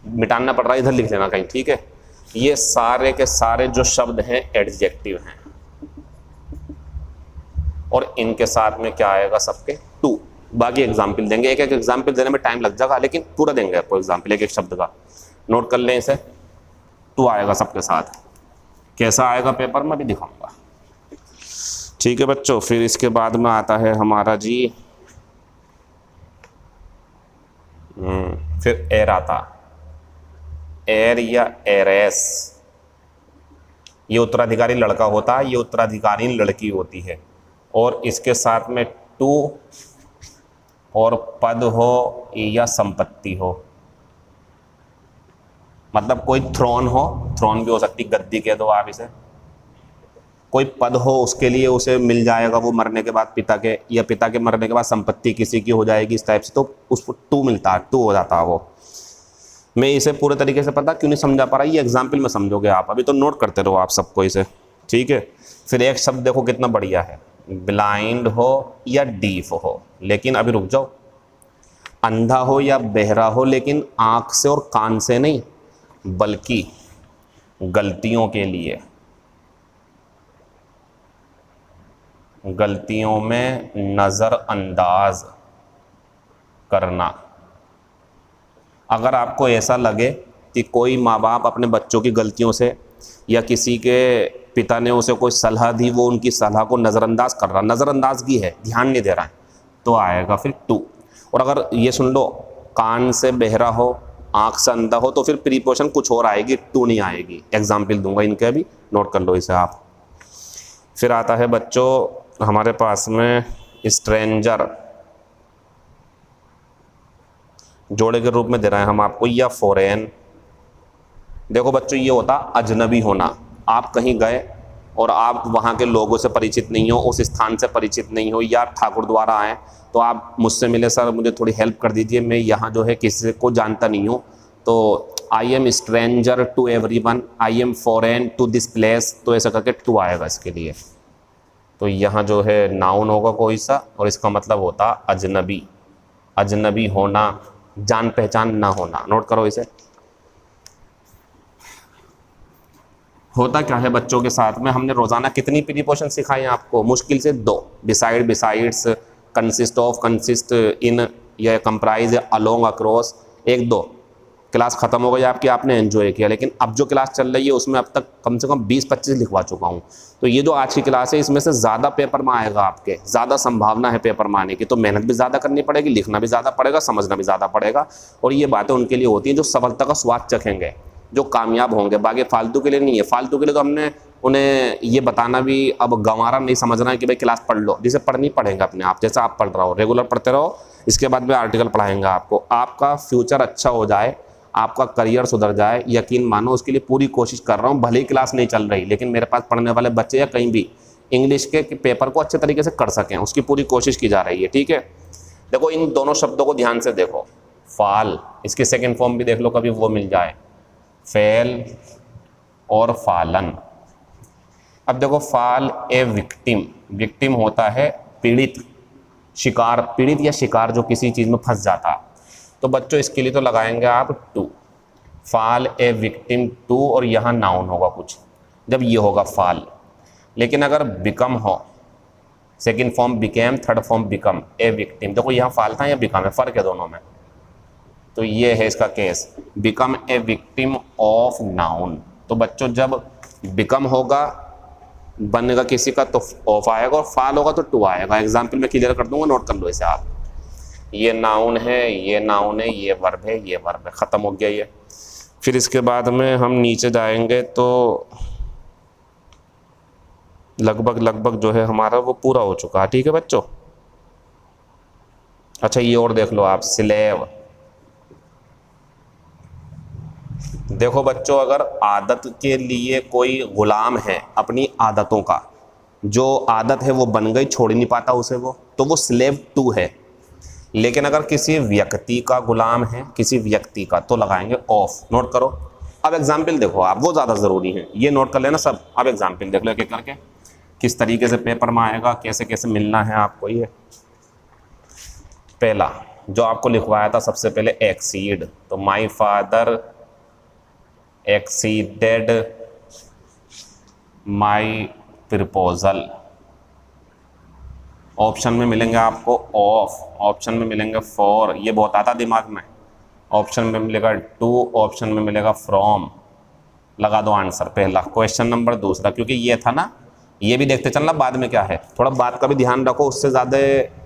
मिटाना पड़ रहा है, इधर लिख लेना कहीं, ठीक है। ये सारे के सारे जो शब्द हैं एडजेक्टिव हैं, और इनके साथ में क्या आएगा सबके टू। बाकी एग्जाम्पल देंगे, एक एक एग्जाम्पल देने में टाइम लग जाएगा, लेकिन पूरा देंगे आपको एग्जाम्पल एक एक शब्द का। नोट कर लें इसे, टू आएगा सबके साथ। कैसा आएगा पेपर में भी दिखाऊंगा, ठीक है बच्चों। फिर इसके बाद में आता है हमारा जी फिर एर आता, एर या एरेस। ये उत्तराधिकारी लड़का होता है, ये उत्तराधिकारी लड़की होती है, और इसके साथ में टू और पद हो या संपत्ति हो, मतलब कोई थ्रोन हो, थ्रोन भी हो सकती, गद्दी कह दो आप इसे। कोई पद हो, उसके लिए उसे मिल जाएगा वो मरने के बाद पिता के, या पिता के मरने के बाद संपत्ति किसी की हो जाएगी इस टाइप से, तो उसको टू मिलता है, टू हो जाता है वो। मैं इसे पूरे तरीके से पता क्यों नहीं समझा पा रहा, ये एग्जाम्पल में समझोगे आप, अभी तो नोट करते रहो आप सबको इसे, ठीक है। फिर एक शब्द देखो कितना बढ़िया है, ब्लाइंड हो या डीफ हो, लेकिन अभी रुक जाओ, अंधा हो या बहरा हो, लेकिन आँख से और कान से नहीं, बल्कि गलतियों के लिए, गलतियों में नज़रअंदाज करना। अगर आपको ऐसा लगे कि कोई माँ बाप अपने बच्चों की गलतियों से, या किसी के पिता ने उसे कोई सलाह दी, वो उनकी सलाह को नज़रअंदाज कर रहा, नज़रअंदाजगी है, ध्यान नहीं दे रहा है, तो आएगा फिर टू। और अगर ये सुन लो, कान से बहरा हो, आँख से अंधा हो, तो फिर प्रीपोजिशन कुछ और आएगी, टू नहीं आएगी। एग्जाम्पल दूंगा इनके, भी नोट कर लो इसे आप। फिर आता है बच्चों हमारे पास में स्ट्रेंजर, जोड़े के रूप में दे रहे हैं हम आपको, या फॉरेन। देखो बच्चों, ये होता अजनबी होना, आप कहीं गए और आप वहाँ के लोगों से परिचित नहीं हो, उस स्थान से परिचित नहीं हो, या ठाकुर द्वारा आए तो आप मुझसे मिले, सर मुझे थोड़ी हेल्प कर दीजिए, मैं यहाँ जो है किसी को जानता नहीं हूँ, तो I am stranger to everyone, I am foreign to this place, तो ऐसा करके टू आएगा इसके लिए। तो यहाँ जो है नाउन होगा कोई सा, और इसका मतलब होता अजनबी, अजनबी होना, जान पहचान ना होना। नोट करो इसे। होता क्या है बच्चों के साथ में, हमने रोजाना कितनी प्रीपोजिशन सिखाई हैं आपको, मुश्किल से दो, beside, besides, consist of, consist in, या कंप्राइज, अलोंग, अक्रॉस, एक दो। क्लास खत्म हो गई आपकी, आपने एंजॉय किया, लेकिन अब जो क्लास चल रही है उसमें अब तक कम से कम 20-25 लिखवा चुका हूँ। तो ये जो आज की क्लास है, इसमें से ज़्यादा पेपर में आएगा आपके, ज़्यादा संभावना है पेपर में आने की, तो मेहनत भी ज़्यादा करनी पड़ेगी, लिखना भी ज़्यादा पड़ेगा, समझना भी ज़्यादा पड़ेगा। और ये बातें उनके लिए होती हैं जो सफलता का स्वाद चखेंगे, जो कामयाब होंगे, बाकी फालतू के लिए नहीं है। फालतू के लिए तो हमने उन्हें ये बताना भी अब गंवारा नहीं समझना है कि भाई क्लास पढ़ लो, जिसे पढ़नी पड़ेगा अपने आप, जैसा आप पढ़ रहे हो, रेगुलर पढ़ते रहो, इसके बाद में आर्टिकल पढ़ाएंगे आपको। आपका फ्यूचर अच्छा हो जाए, आपका करियर सुधर जाए, यकीन मानो उसके लिए पूरी कोशिश कर रहा हूँ। भले ही क्लास नहीं चल रही, लेकिन मेरे पास पढ़ने वाले बच्चे या कहीं भी इंग्लिश के पेपर को अच्छे तरीके से कर सकें, उसकी पूरी कोशिश की जा रही है, ठीक है। देखो इन दोनों शब्दों को ध्यान से देखो, फाल, इसकी सेकेंड फॉर्म भी देख लो कभी वो मिल जाए, फेल और फालन। अब देखो, फाल ए विक्टिम, विक्टिम होता है पीड़ित, शिकार, पीड़ित या शिकार जो किसी चीज़ में फंस जाता। तो बच्चों इसके लिए तो लगाएंगे आप to. Fall a victim to, और यहाँ नाउन होगा कुछ, जब ये होगा फाल। लेकिन अगर बिकम हो, second form became, third form become a victim, देखो यहाँ फाल था या बिकम है, फर्क है दोनों में। तो ये है इसका case, become a victim of noun. तो बच्चों जब बिकम होगा, बनेगा किसी का, तो ऑफ आएगा, और फाल होगा तो टू आएगा। एग्जाम्पल में क्लियर कर दूंगा, नोट कर लो इसे आप। ये नाउन है, ये नाउन है, ये वर्ब है, ये वर्ब है, ख़त्म हो गया ये। फिर इसके बाद में हम नीचे जाएंगे तो लगभग जो है हमारा वो पूरा हो चुका है। ठीक है बच्चों। अच्छा ये और देख लो आप, स्लेव। देखो बच्चों, अगर आदत के लिए कोई गुलाम है अपनी आदतों का, जो आदत है वो बन गई, छोड़ ही नहीं पाता उसे वो, तो वो स्लेव टू है। लेकिन अगर किसी व्यक्ति का गुलाम है, किसी व्यक्ति का, तो लगाएंगे ऑफ। नोट करो। अब एग्जाम्पल देखो आप, वो ज़्यादा ज़रूरी है, ये नोट कर लेना सब। अब एग्जाम्पल देख लो एक एक करके, किस तरीके से पेपर में आएगा, कैसे कैसे मिलना है आपको। ये पहला जो आपको लिखवाया था सबसे पहले, एक्सीड, तो my father exceeded my proposal. Option में मिलेंगे आपको ऑफ, ऑप्शन में मिलेंगे फॉर, ये बहुत आता दिमाग में। ऑप्शन में मिलेगा टू, ऑप्शन में मिलेगा फ्रॉम। लगा दो आंसर पहला। क्वेश्चन नंबर दूसरा, क्योंकि ये था ना, ये भी देखते चलना बाद में क्या है, थोड़ा बात का भी ध्यान रखो, उससे ज़्यादा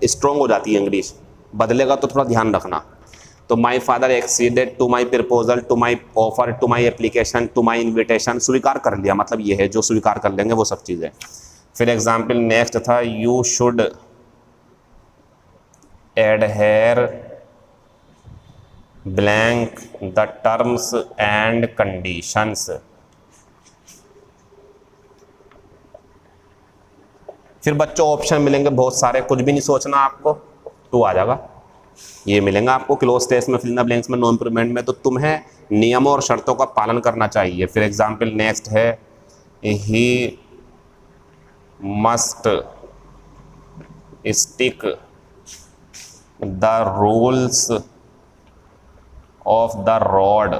स्ट्रॉन्ग हो जाती है इंग्लिश, बदलेगा तो थोड़ा ध्यान रखना। तो my father acceded to my proposal, to my offer, to my application, to my invitation. स्वीकार कर लिया, मतलब ये है जो स्वीकार कर लेंगे वो सब चीज़ें। फिर एग्जाम्पल नेक्स्ट था, you should adhere blank the terms and conditions. फिर बच्चों ऑप्शन मिलेंगे बहुत सारे, कुछ भी नहीं सोचना आपको, टू आ जाएगा। ये मिलेंगे आपको क्लोज टेस्ट में, फिल इन द ब्लैंक्स में, नो इम्प्रूवमेंट में। तो तुम्हें नियमों और शर्तों का पालन करना चाहिए। फिर एग्जाम्पल नेक्स्ट है, he must stick the rules of the road,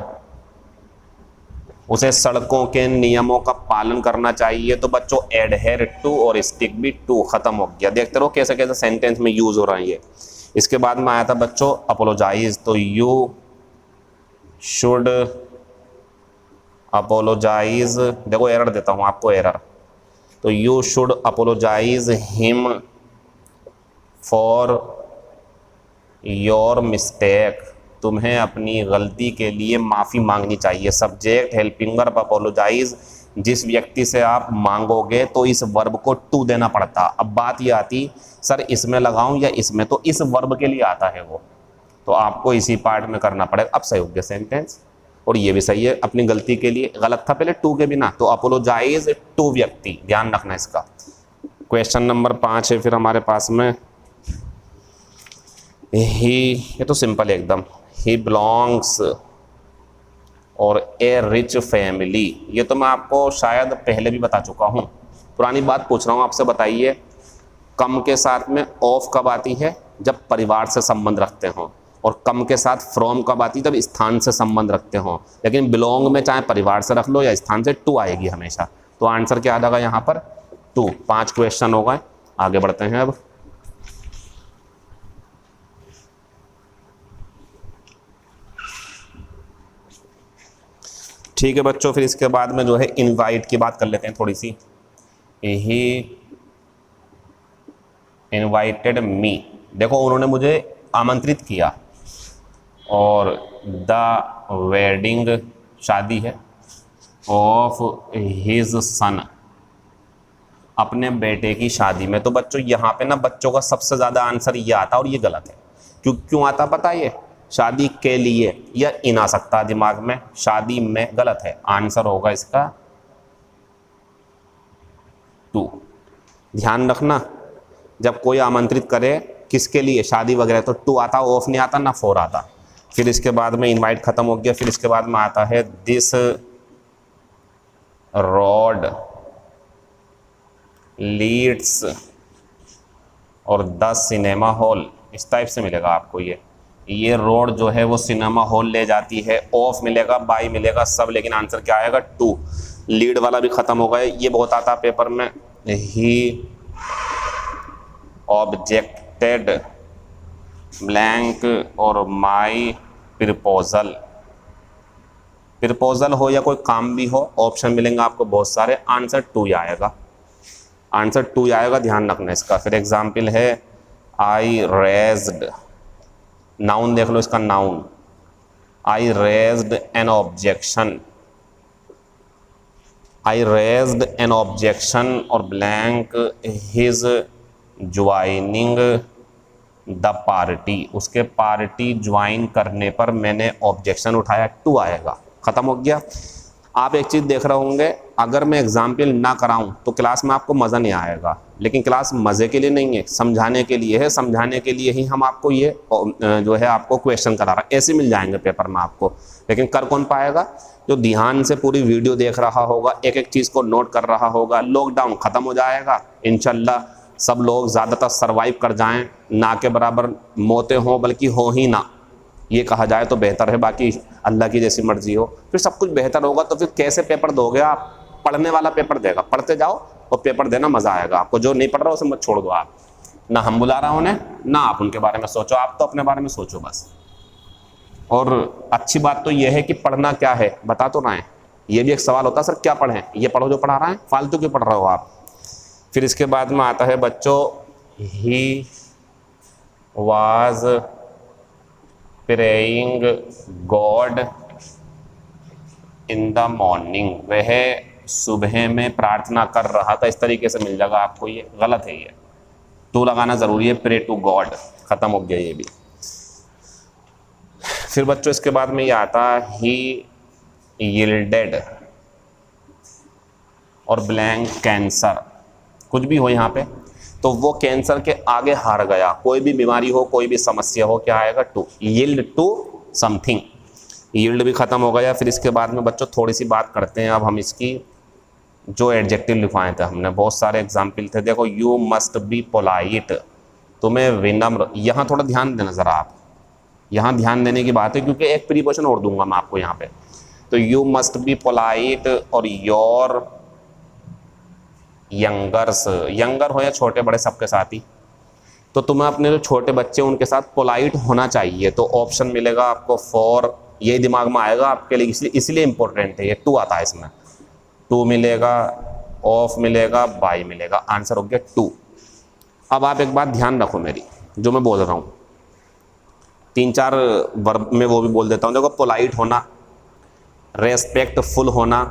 उसे सड़कों के नियमों का पालन करना चाहिए। तो बच्चों एडहेयर टू और स्टिक भी टू, खत्म हो गया। देखते रहो कैसे कैसे सेंटेंस में यूज हो रहा है ये। इसके बाद में आया था बच्चों अपोलोजाइज, तो यू शुड अपोलोजाइज, देखो एरर देता हूं आपको, एरर। तो you should apologise him for your mistake, तुम्हें अपनी गलती के लिए माफ़ी मांगनी चाहिए। सब्जेक्ट हेल्पिंग वर्ब अपोलोजाइज, जिस व्यक्ति से आप मांगोगे तो इस वर्ब को टू देना पड़ता। अब बात ये आती, सर इसमें लगाऊं या इसमें, तो इस वर्ब के लिए आता है वो, तो आपको इसी पार्ट में करना पड़ेगा। अब सही हो गया सेंटेंस, और ये भी सही है, अपनी गलती के लिए। गलत था पहले टू के बिना, तो अपोलोजाइज टू व्यक्ति, ध्यान रखना इसका। क्वेश्चन नंबर 5 है फिर हमारे पास में, ही, ये तो सिंपल है एकदम, ही बिलोंग्स और ए रिच फैमिली। ये तो मैं आपको शायद पहले भी बता चुका हूँ, पुरानी बात पूछ रहा हूँ आपसे। बताइए कम के साथ में ऑफ कब आती है, जब परिवार से संबंध रखते हों, और कम के साथ फ्रॉम कब आती है, जब स्थान से संबंध रखते हों। लेकिन बिलोंग में चाहे परिवार से रख लो या स्थान से, टू आएगी हमेशा। तो आंसर क्या आ जाएगा यहाँ पर, टू। 5 क्वेश्चन हो गए, आगे बढ़ते हैं अब। ठीक है बच्चों, फिर इसके बाद में जो है इनवाइट की बात कर लेते हैं थोड़ी सी। ही इनवाइटेड मी, देखो उन्होंने मुझे आमंत्रित किया, और द वेडिंग, शादी है, ऑफ हिज सन, अपने बेटे की शादी में। तो बच्चों यहाँ पे ना बच्चों का सबसे ज़्यादा आंसर ये आता, और ये गलत है। क्यों आता पता है, ये शादी के लिए, या इन आ सकता है दिमाग में, शादी में, गलत है। आंसर होगा इसका टू। ध्यान रखना, जब कोई आमंत्रित करे किसके लिए, शादी वगैरह, तो टू आता, ऑफ नहीं आता, ना फोर आता। फिर इसके बाद में इनवाइट खत्म हो गया। फिर इसके बाद में आता है दिस रोड लीड्स और द सिनेमा हॉल, इस टाइप से मिलेगा आपको ये। ये रोड जो है वो सिनेमा हॉल ले जाती है। ऑफ मिलेगा, बाय मिलेगा, सब, लेकिन आंसर क्या आएगा? टू। लीड वाला भी खत्म हो गया, ये बहुत आता है पेपर में। ही ऑब्जेक्टेड ब्लैंक और माई प्रपोजल। प्रपोजल हो या कोई काम भी हो, ऑप्शन मिलेंगे आपको बहुत सारे, आंसर टू ही आएगा। आंसर टू ही आएगा, ध्यान रखना इसका। फिर एग्जाम्पल है आई रेज्ड, नाउन देख लो इसका, noun I raised an objection. I raised an objection और blank his joining the party, उसके पार्टी ज्वाइन करने पर मैंने ऑब्जेक्शन उठाया, टू आएगा। खत्म हो गया। आप एक चीज़ देख रहे होंगे, अगर मैं एग्जाम्पल ना कराऊं तो क्लास में आपको मज़ा नहीं आएगा, लेकिन क्लास मज़े के लिए नहीं है, समझाने के लिए है। समझाने के लिए ही हम आपको ये जो है आपको क्वेश्चन करा रहा है। ऐसे मिल जाएंगे पेपर में आपको, लेकिन कर कौन पाएगा? जो ध्यान से पूरी वीडियो देख रहा होगा, एक एक चीज़ को नोट कर रहा होगा। लॉकडाउन ख़त्म हो जाएगा इंशाल्लाह, सब लोग ज़्यादातर सर्वाइव कर जाएं, ना के बराबर मौतें हों बल्कि हो ही ना, ये कहा जाए तो बेहतर है। बाकी अल्लाह की जैसी मर्जी हो, फिर सब कुछ बेहतर होगा। तो फिर कैसे पेपर दोगे आप? पढ़ने वाला पेपर देगा, पढ़ते जाओ और पेपर देना, मज़ा आएगा आपको। जो नहीं पढ़ रहा उसे मत छोड़ दो आप, ना हम बुला रहा उन्हें, ना आप उनके बारे में सोचो, आप तो अपने बारे में सोचो बस। और अच्छी बात तो यह है कि पढ़ना क्या है बता तो रहे हैं। ये भी एक सवाल होता है, सर क्या पढ़ें? ये पढ़ो जो पढ़ा रहा है, फालतू क्यों पढ़ रहे हो आप? फिर इसके बाद में आता है बच्चों, he was praying God in the morning, वह सुबह में प्रार्थना कर रहा था। इस तरीके से मिल जाएगा आपको, ये गलत है, ये टू लगाना जरूरी है, प्रे टू गॉड। खत्म हो गया ये भी। फिर बच्चों इसके बाद में ये आता है ही यील्डेड और ब्लैंक कैंसर, कुछ भी हो यहाँ पे, तो वो कैंसर के आगे हार गया। कोई भी बीमारी हो, कोई भी समस्या हो, क्या आएगा? To. Yield to something, yield भी खत्म हो गया। फिर इसके बाद में बच्चों थोड़ी सी बात करते हैं अब हम इसकी, जो एडजेक्टिव लिखवाए थे हमने, बहुत सारे एग्जाम्पल थे। देखो, यू मस्ट बी पोलाइट, तुम्हें विनम्र, यहाँ थोड़ा ध्यान देना ज़रा आप, यहाँ ध्यान देने की बात है, क्योंकि एक प्रीपोजिशन और दूंगा मैं आपको यहाँ पे। तो यू मस्ट बी पोलाइट और योर यंगर्स, यंगर हो या छोटे बड़े सबके साथ ही, तो तुम्हें अपने जो छोटे बच्चे उनके साथ पोलाइट होना चाहिए। तो ऑप्शन मिलेगा आपको फॉर, ये दिमाग में आएगा आपके लिए, इसलिए इंपॉर्टेंट है ये। टू आता है इसमें, टू मिलेगा, ऑफ मिलेगा, बाय मिलेगा, आंसर हो गया टू। अब आप एक बात ध्यान रखो मेरी, जो मैं बोल रहा हूँ, तीन चार वर्ब में वो भी बोल देता हूँ। देखो, पोलाइट होना, रेस्पेक्टफुल होना,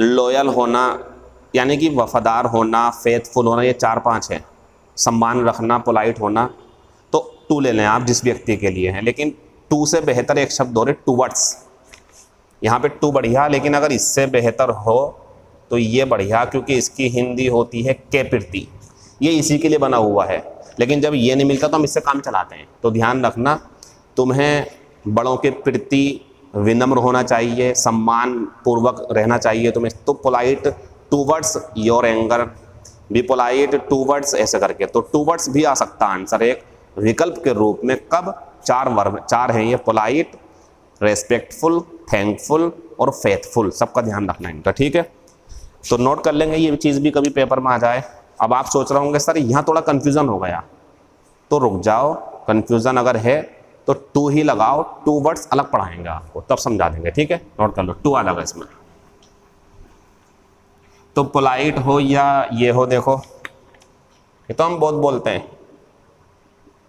लॉयल होना यानी कि वफादार होना, फेथफुल होना, ये चार पांच है। सम्मान रखना, पोलाइट होना, तो टू ले लें आप जिस व्यक्ति के लिए है। लेकिन टू से बेहतर एक शब्द हो रहे, टूवर्ड्स। यहाँ पे टू बढ़िया, लेकिन अगर इससे बेहतर हो तो ये बढ़िया, क्योंकि इसकी हिंदी होती है के प्रति, ये इसी के लिए बना हुआ है। लेकिन जब ये नहीं मिलता तो हम इससे काम चलाते हैं। तो ध्यान रखना, तुम्हें बड़ों के प्रति विनम्र होना चाहिए, सम्मान पूर्वक रहना चाहिए तुम्हें। तो polite towards your anger, be polite towards, ऐसे करके। तो टूवर्ड्स भी आ सकता है आंसर एक विकल्प के रूप में। कब? चार वर्ब, चार हैं ये, पोलाइट, रेस्पेक्टफुल, थैंकफुल और फेथफुल। सबका ध्यान रखना इनका, ठीक है? तो नोट कर लेंगे, ये चीज़ भी कभी पेपर में आ जाए। अब आप सोच रहे होंगे सर यहाँ थोड़ा कन्फ्यूज़न हो गया, तो रुक जाओ, कन्फ्यूज़न अगर है तो टू ही लगाओ, टू वर्ड्स अलग पढ़ाएंगे आपको, तब समझा देंगे, ठीक है? नोट कर लो, टू अलग है इसमें। तो पोलाइट हो या ये हो, देखो ये तो हम बहुत बोलते हैं,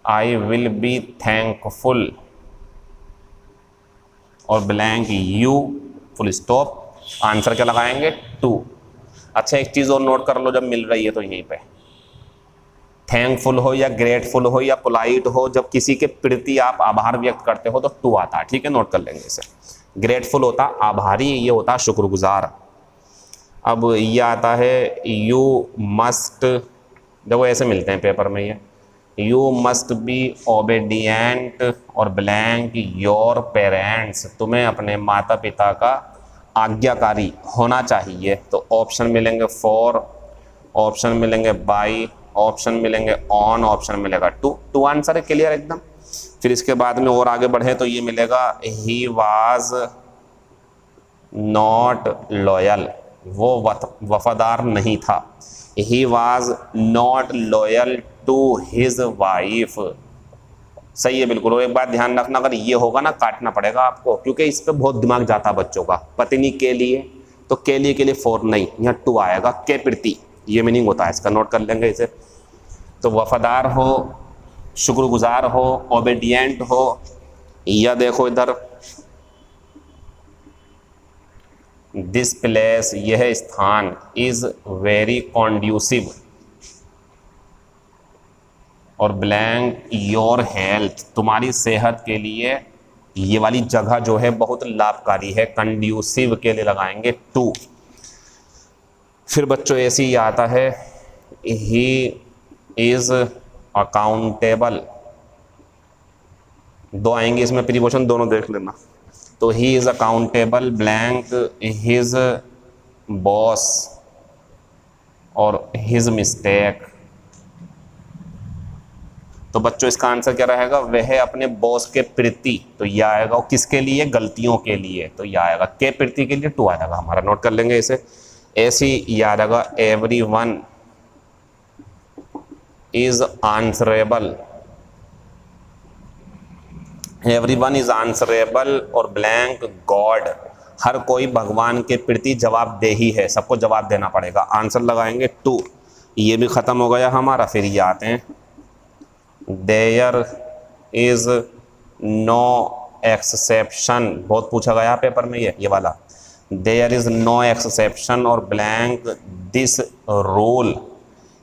आई विल बी थैंकफुल और blank you, full stop, answer क्या लगाएंगे? टू। अच्छा, एक चीज़ और नोट कर लो जब मिल रही है तो यहीं पे, थैंकफुल हो या ग्रेटफुल हो या पोलाइट हो, जब किसी के प्रति आप आभार व्यक्त करते हो तो टू आता है, ठीक है? नोट कर लेंगे इसे। ग्रेटफुल होता आभारी, ये होता शुक्रगुजार। अब ये आता है यू मस्ट, देखो ऐसे मिलते हैं पेपर में ये, यू मस्ट बी ओबेडिएंट और ब्लैंक योर पेरेंट्स, तुम्हें अपने माता पिता का आज्ञाकारी होना चाहिए। तो ऑप्शन मिलेंगे फॉर, ऑप्शन मिलेंगे बाई, ऑप्शन मिलेंगे ऑन, ऑप्शन मिलेगा टू। टू आंसर है, क्लियर एकदम। फिर इसके बाद में और आगे बढ़े तो ये मिलेगा ही वाज नॉट लॉयल, वो वफादार नहीं था। He was not loyal to his wife. सही है बिल्कुल। और एक बात ध्यान रखना, अगर ये होगा ना काटना पड़ेगा आपको, क्योंकि इस पे बहुत दिमाग जाता है बच्चों का। पत्नी के लिए, तो के लिए फॉर नहीं, यहाँ टू आएगा, के प्रति, ये मीनिंग होता है इसका, नोट कर लेंगे इसे। तो वफादार हो, शुक्रगुजार हो, ओबेडिएंट हो, या देखो इधर दिस प्लेस, यह स्थान, इज वेरी कॉन्ड्यूसिव, और ब्लैंक योर हेल्थ, तुम्हारी सेहत के लिए ये वाली जगह जो है बहुत लाभकारी है। कंड्यूसिव के लिए लगाएंगे टू। फिर बच्चों ऐसे ही आता है ही इज अकाउंटेबल, दो आएंगे इसमें प्रीपोजिशन, दोनों देख लेना। तो he is accountable blank his boss और हिज मिस्टेक। तो बच्चों इसका आंसर क्या रहेगा, वह अपने बॉस के प्रति, तो यह आएगा, और किसके लिए, गलतियों के लिए, तो यह आएगा के प्रति के लिए टू आ जाएगा हमारा। नोट कर लेंगे इसे। ऐसी याद आएगा everyone is answerable, everyone is answerable और ब्लैंक गॉड, हर कोई भगवान के प्रति जवाबदेही है, सबको जवाब देना पड़ेगा। आंसर लगाएंगे टू। ये भी खत्म हो गया हमारा। फिर ये आते हैं देयर इज नो एक्सेप्शन, बहुत पूछा गया पेपर में ये वाला। देयर इज नो एक्सेप्शन और ब्लैंक दिस रूल,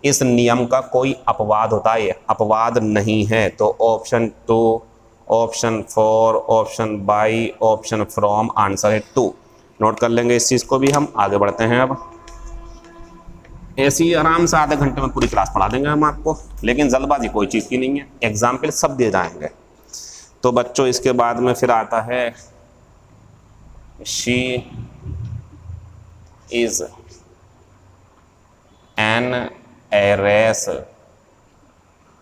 इस नियम का कोई अपवाद होता है, अपवाद नहीं है। तो option to, option for, option by, option from, answer है टू। नोट कर लेंगे इस चीज़ को भी। हम आगे बढ़ते हैं। अब ऐसी ही आराम से आधे घंटे में पूरी क्लास पढ़ा देंगे हम आपको, लेकिन जल्दबाजी कोई चीज़ की नहीं है, एग्जाम्पल सब दे जाएंगे। तो बच्चों इसके बाद में फिर आता है शी इज एन एरेस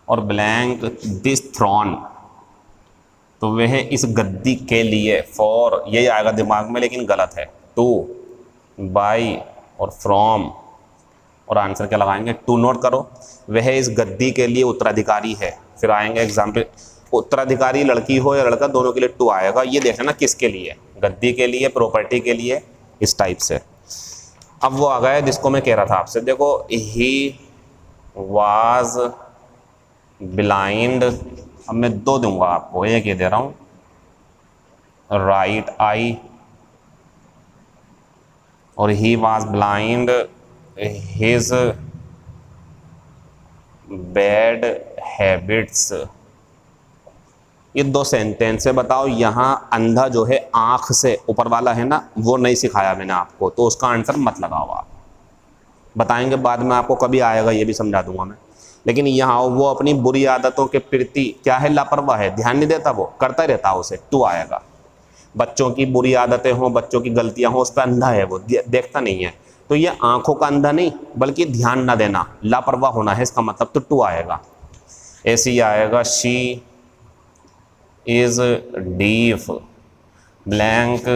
और ब्लैंक दिस थ्रॉन, तो वह इस गद्दी के लिए, फॉर यही आएगा दिमाग में लेकिन गलत है, टू, बाई और फ्रॉम, और आंसर क्या लगाएंगे टू। नोट करो, वह इस गद्दी के लिए उत्तराधिकारी है। फिर आएंगे एग्जाम्पल, उत्तराधिकारी लड़की हो या लड़का, दोनों के लिए टू आएगा। ये देखना ना किसके लिए, गद्दी के लिए, प्रॉपर्टी के लिए, इस टाइप से। अब वो आ गया जिसको मैं कह रहा था आपसे, देखो ही वाज ब्लाइंड, अब मैं दो दूंगा आपको, एक ये दे रहा हूँ, राइट आई, और he was blind his bad habits. ये दो सेंटेंस है, बताओ यहाँ अंधा जो है आंख से ऊपर वाला है ना, वो नहीं सिखाया मैंने आपको, तो उसका आंसर मत लगाओ आप, बताएंगे बाद में आपको, कभी आएगा ये भी समझा दूंगा मैं। लेकिन यहाँ वो अपनी बुरी आदतों के प्रति क्या है, लापरवाह है, ध्यान नहीं देता, वो करता रहता है, उसे टू आएगा। बच्चों की बुरी आदतें हों, बच्चों की गलतियां हों, उस पर अंधा है, वो देखता नहीं है। तो ये आंखों का अंधा नहीं, बल्कि ध्यान ना देना, लापरवाह होना है इसका मतलब, तो टू आएगा। ऐसे ही आएगा she is deaf blank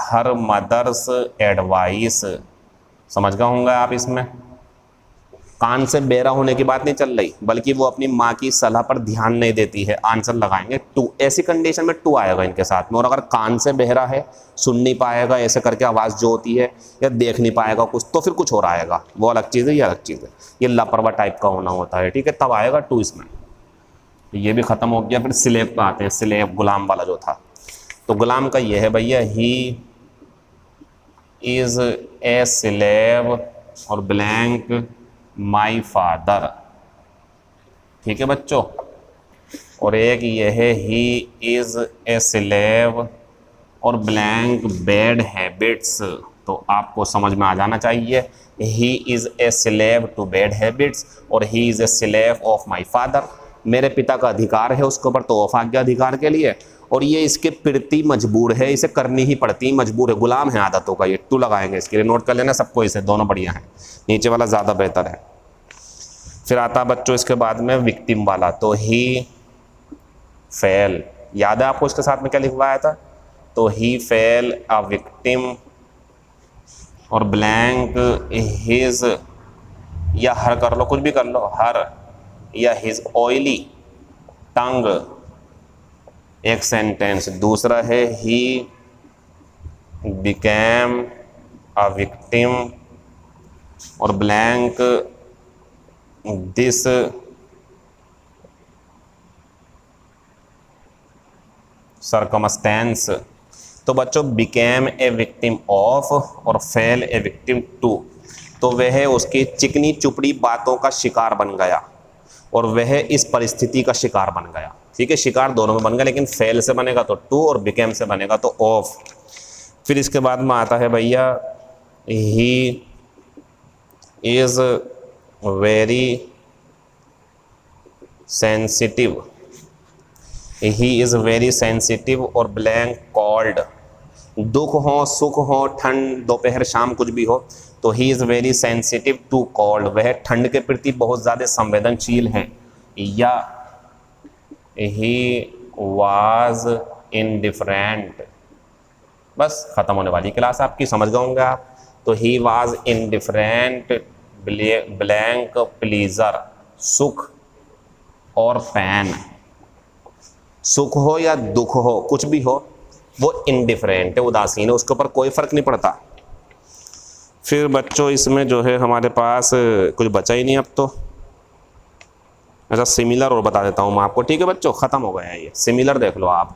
her mother's advice. समझ गए होंगे आप इसमें, कान से बेरा होने की बात नहीं चल रही, बल्कि वो अपनी माँ की सलाह पर ध्यान नहीं देती है। आंसर लगाएंगे टू। ऐसी कंडीशन में टू आएगा इनके साथ में। और अगर कान से बहरा है, सुन नहीं पाएगा ऐसे करके आवाज़ जो होती है, या देख नहीं पाएगा कुछ, तो फिर कुछ और आएगा, वो अलग चीज़ है, ये अलग चीज़ है, ये लापरवाह टाइप का होना होता है, ठीक है, तब आएगा टू इसमें। ये भी ख़त्म हो गया। फिर स्लेव पे आते हैं, स्लेव गुलाम वाला जो था, तो गुलाम का ये है भैया, ही इज़ ए स्लेव और ब्लैंक माई फादर, ठीक है बच्चों। और एक ये है ही इज़ ए स्लेव और ब्लैंक बैड हैबिट्स, तो आपको समझ में आ जाना चाहिए, he is a slave to bad habits और he is a slave of my father. मेरे पिता का अधिकार है उसके ऊपर, तो ऑफ आज्ञा अधिकार के लिए, और ये इसके प्रति मजबूर है, इसे करनी ही पड़ती, मजबूर है, गुलाम है आदतों का, ये टू लगाएंगे इसके लिए। नोट कर लेना सबको, इसे दोनों बढ़िया हैं, नीचे वाला ज़्यादा बेहतर है। फिर आता बच्चों इसके बाद में विक्टिम वाला, तो ही फेल, याद है आपको इसके साथ में क्या लिखवाया था? तो ही फेल अ विक्टिम और ब्लैंक हिज, या हर कर लो, कुछ भी कर लो, हर या हिज ऑयली टंग, एक सेंटेंस। दूसरा है ही बिकेम अ विक्टिम और ब्लैंक दिस सर्कमस्टेंस। तो बच्चों बिकेम ए विक्टिम ऑफ और फेल ए विक्टिम टू, तो वह उसकी चिकनी चुपड़ी बातों का शिकार बन गया और वह इस परिस्थिति का शिकार बन गया। ठीक है, शिकार दोनों में बन गया, लेकिन फेल से बनेगा तो टू और बिकेम से बनेगा तो ऑफ। फिर इसके बाद में आता है भैया ही is very sensitive, he is very sensitive और ब्लैंक कॉल्ड, दुख हो सुख हो ठंड दोपहर शाम कुछ भी हो, तो he is very sensitive to cold, वह ठंड के प्रति बहुत ज़्यादा संवेदनशील है। या ही वाज इनडिफरेंट, बस खत्म होने वाली क्लास आपकी, समझ गए होंगे आप। तो he was indifferent blank pleaser, सुख और पैन, सुख हो या दुख हो कुछ भी हो वो इनडिफरेंट है, उदासीन है, उसके ऊपर कोई फर्क नहीं पड़ता। फिर बच्चों इसमें जो है हमारे पास कुछ बचा ही नहीं अब तो। अच्छा सिमिलर और बता देता हूँ मैं आपको, ठीक है बच्चों, ख़त्म हो गया है ये। सिमिलर देख लो आप,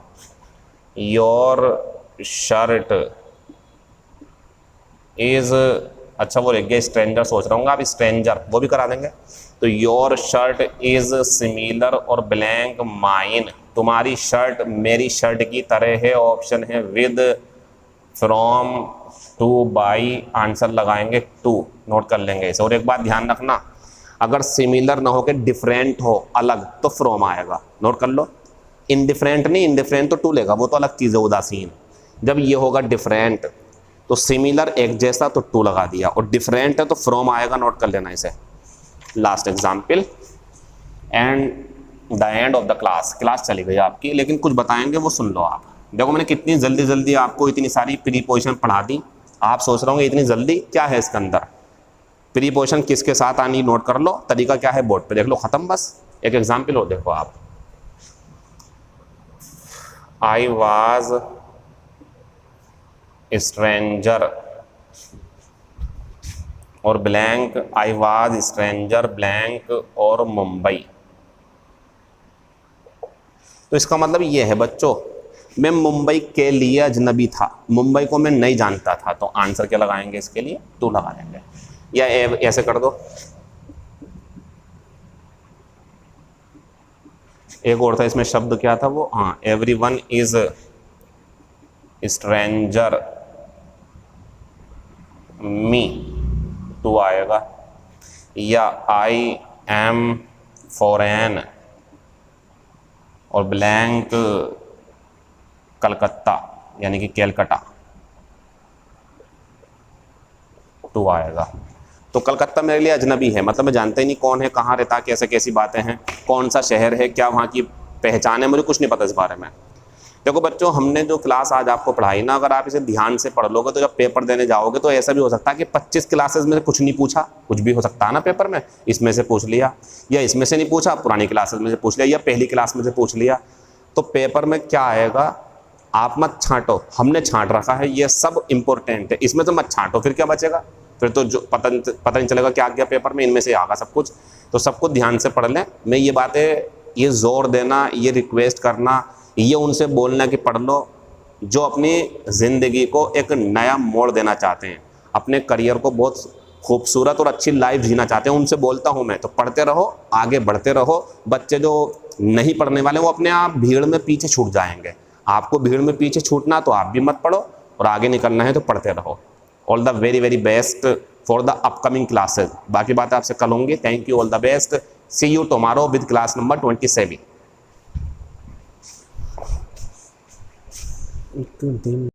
योर शर्ट इज, अच्छा वो रह गया स्ट्रेंजर, सोच रहा हूँ आप स्ट्रेंजर, वो भी करा देंगे। तो योर शर्ट इज सिमिलर और ब्लैंक माइन, तुम्हारी शर्ट मेरी शर्ट की तरह है, ऑप्शन है with from two by, answer लगाएंगे टू, नोट कर लेंगे इसे। और एक बात ध्यान रखना, अगर सिमिलर ना हो के डिफरेंट हो अलग तो फ्रॉम आएगा, नोट कर लो। इनडिफरेंट नहीं, इनडिफरेंट तो टू लेगा, वो तो अलग चीज़ है, उदासीन। जब ये होगा डिफरेंट तो सिमिलर एक जैसा तो टू लगा दिया, और डिफरेंट है तो फ्रॉम आएगा, नोट कर लेना इसे। Last example and the end of the class, class चली गई आपकी, लेकिन कुछ बताएंगे वो सुन लो आप। देखो मैंने कितनी जल्दी जल्दी आपको इतनी सारी प्रीपोजिशन पढ़ा दी, आप सोच रहे होंगे इतनी जल्दी क्या है इसके अंदर। प्रीपोजिशन किसके साथ आनी नोट कर लो, तरीका क्या है बोर्ड पे देख लो, खत्म बस। एक एग्जाम्पल हो देखो आप, आई वाज स्ट्रेंजर और blank, I was stranger blank और मुंबई। तो इसका मतलब ये है बच्चों, मैं मुंबई के लिए अजनबी था, मुंबई को मैं नहीं जानता था, तो आंसर क्या लगाएंगे इसके लिए, टू लगा देंगे। या ऐसे कर दो, एक और था इसमें शब्द क्या था वो, हाँ everyone is stranger me, to आएगा। या आई एम फॉरेन और ब्लैंक कलकत्ता यानी कि कैलकटा, टू आएगा। तो कलकत्ता मेरे लिए अजनबी है, मतलब मैं जानता ही नहीं कौन है, कहाँ रहता, कैसे कैसी बातें हैं, कौन सा शहर है, क्या वहाँ की पहचान है, मुझे कुछ नहीं पता इस बारे में। देखो बच्चों हमने जो क्लास आज आपको पढ़ाई ना, अगर आप इसे ध्यान से पढ़ लोगे तो जब पेपर देने जाओगे तो ऐसा भी हो सकता है कि 25 क्लासेस में से कुछ नहीं पूछा, कुछ भी हो सकता है ना पेपर में, इसमें से पूछ लिया, या इसमें से नहीं पूछा, पुरानी क्लासेस में से पूछ लिया, या पहली क्लास में से पूछ लिया। तो पेपर में क्या आएगा, आप मत छांटो, हमने छांट रखा है, ये सब इंपॉर्टेंट है, इसमें तो मत छांटो, फिर क्या बचेगा, फिर तो जो पता नहीं चलेगा क्या गया पेपर में, इनमें से आगा सब कुछ। तो सब कुछ ध्यान से पढ़ लें। मैं ये बातें, ये जोर देना, ये रिक्वेस्ट करना, ये उनसे बोलना कि पढ़ लो जो अपनी ज़िंदगी को एक नया मोड़ देना चाहते हैं, अपने करियर को बहुत खूबसूरत और अच्छी लाइफ जीना चाहते हैं, उनसे बोलता हूँ मैं। तो पढ़ते रहो, आगे बढ़ते रहो। बच्चे जो नहीं पढ़ने वाले वो अपने आप भीड़ में पीछे छूट जाएंगे। आपको भीड़ में पीछे छूटना तो आप भी मत पढ़ो, और आगे निकलना है तो पढ़ते रहो। All the very very best for the upcoming classes. बाकी बात आपसे कल होंगी। Thank you, all the best, see you tomorrow with class number 27।